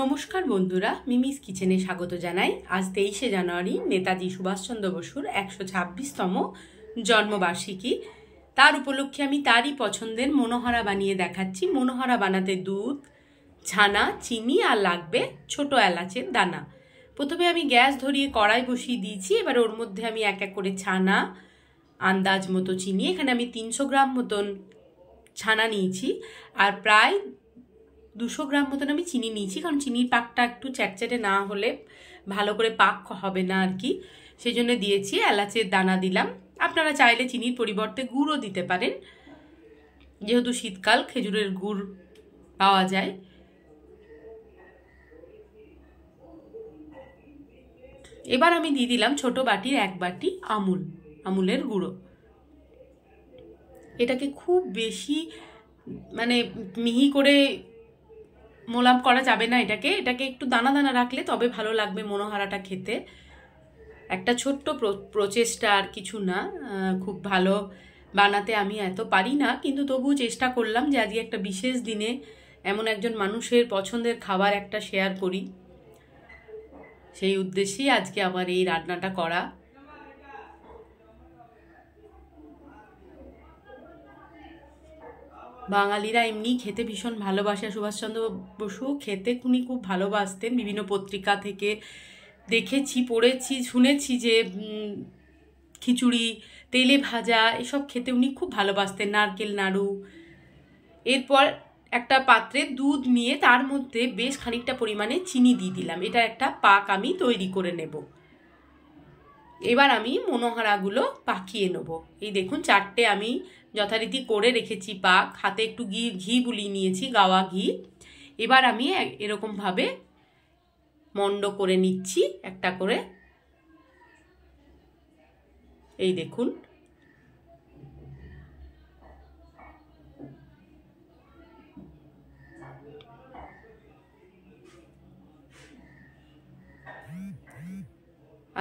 নমস্কার বন্ধুরা, মিমিস কিচেনে স্বাগত জানাই। আজ 23শে জানুয়ারি নেতাজি সুভাষচন্দ্র বসুর 126তম জন্মবার্ষিকী। তার উপলক্ষে আমি তারই পছন্দের মনোহরা বানিয়ে দেখাচ্ছি। মনোহরা বানাতে দুধ, ছানা, চিনি আর লাগবে ছোট এলাচের দানা। প্রথমে আমি গ্যাস ধরিয়ে কড়াই বসিয়ে দিয়েছি। এবার ওর মধ্যে আমি এক এক করে ছানা, আন্দাজ মতো চিনি, এখানে আমি 300 গ্রাম মতন ছানা নিয়েছি আর প্রায় 200 গ্রাম মতন আমি চিনি নিয়েছি, কারণ চিনির পাকটা একটু চ্যাটচ্যাটে না হলে ভালো করে পাক হবে না আর কি, সেই জন্য দিয়েছি। এলাচের দানা দিলাম। আপনারা চাইলে চিনির পরিবর্তে গুড়ও দিতে পারেন, যেহেতু শীতকাল খেজুরের গুড় পাওয়া যায়। এবার আমি দিয়ে দিলাম ছোট বাটির 1 বাটি আমুলের গুঁড়ো। এটাকে খুব বেশি মিহি করে মোলাম করা যাবে না, এটাকে একটু দানা দানা রাখলে তবে ভালো লাগবে মনোহরাটা খেতে। একটা ছোট্ট প্রচেষ্টা, আর কিছু না। খুব ভালো বানাতে আমি এত পারি না, কিন্তু তবুও চেষ্টা করলাম যে আজকে একটা বিশেষ দিনে এমন একজন মানুষের পছন্দের খাবার একটা শেয়ার করি, সেই উদ্দেশ্যেই আজকে আমার এই রান্নাটা করা। বাঙালিরা এমনি খেতে ভীষণ ভালোবাসে। সুভাষচন্দ্র বসু খেতে উনি খুব ভালোবাসতেন। বিভিন্ন পত্রিকা থেকে দেখেছি, পড়েছি, শুনেছি যে খিচুড়ি, তেলে ভাজা এসব খেতে উনি খুব ভালোবাসতেন, নারকেল নাড়ু। এরপর একটা পাত্রে দুধ নিয়ে তার মধ্যে বেশ খানিকটা পরিমাণে চিনি দিয়ে দিলাম। এটা একটা পাক আমি তৈরি করে নেব। এবার আমি মনোহরাগুলো পাকিয়ে নেব। এই দেখুন 4টে আমি যথারীতি করে রেখেছি পাক। হাতে একটু ঘি বুলিয়ে নিয়েছি, গাওয়া ঘি। এবার আমি এরকমভাবে মন্ড করে নিচ্ছি একটা করে। এই দেখুন,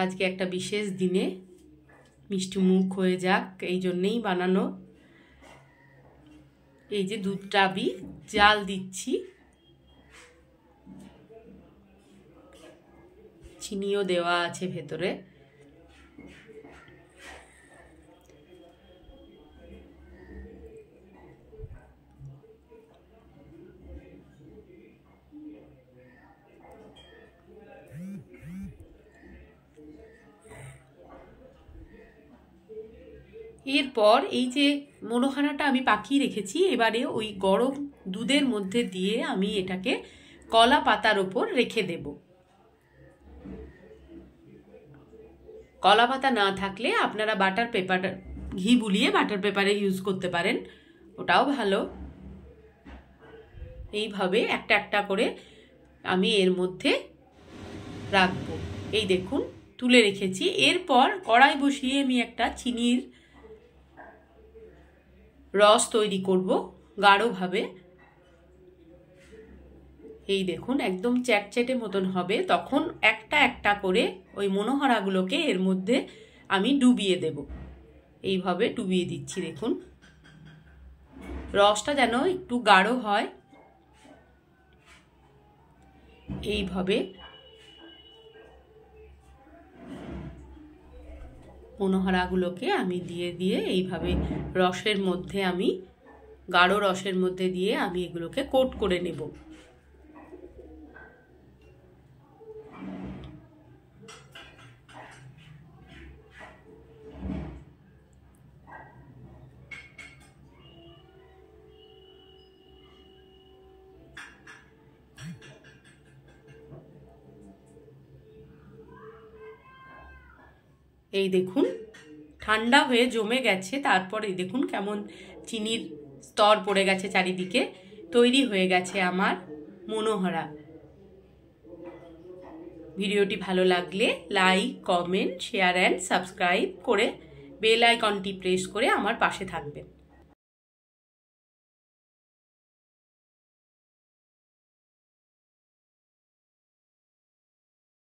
আজকে একটা বিশেষ দিনে মিষ্টি মুখ হয়ে যাক, এই জন্যেই বানানো। এই যে দুধটা আমি জাল দিচ্ছি, চিনিও দেওয়া আছে ভেতরে। এরপর এই যে মনোহরাটা আমি পাকিয়ে রেখেছি, এবারে ওই গরম দুধের মধ্যে দিয়ে আমি এটাকে কলা পাতার ওপর রেখে দেব। কলা পাতা না থাকলে আপনারা বাটার পেপার, ঘি বুলিয়ে বাটার পেপারে ইউজ করতে পারেন, ওটাও ভালো। এইভাবে একটা একটা করে আমি এর মধ্যে রাখবো। এই দেখুন তুলে রেখেছি। এরপর কড়াই বসিয়ে আমি একটা চিনির রস তৈরি করব গাঢ়ভাবে। এই দেখুন একদম চ্যাটচ্যাটে মতন হবে। তখন একটা একটা করে ওই মনোহরাগুলোকে এর মধ্যে আমি ডুবিয়ে দেব। এইভাবে ডুবিয়ে দিচ্ছি। দেখুন রসটা যেন একটু গাঢ় হয়, এইভাবে মনোহরাগুলোকে আমি দিয়ে এইভাবে রসের মধ্যে, আমি গাঢ় রসের মধ্যে দিয়ে আমি এগুলোকে কোট করে নেব। এই দেখুন ঠান্ডা হয়ে জমে গেছে। তারপর এই দেখুন কেমন চিনির স্তর পড়ে গেছে চারিদিকে। তৈরি হয়ে গেছে আমার মনোহরা। ভিডিওটি ভালো লাগলে like, comment, share and subscribe করে বেল আইকনটি প্রেস করে আমার পাশে থাকবেন।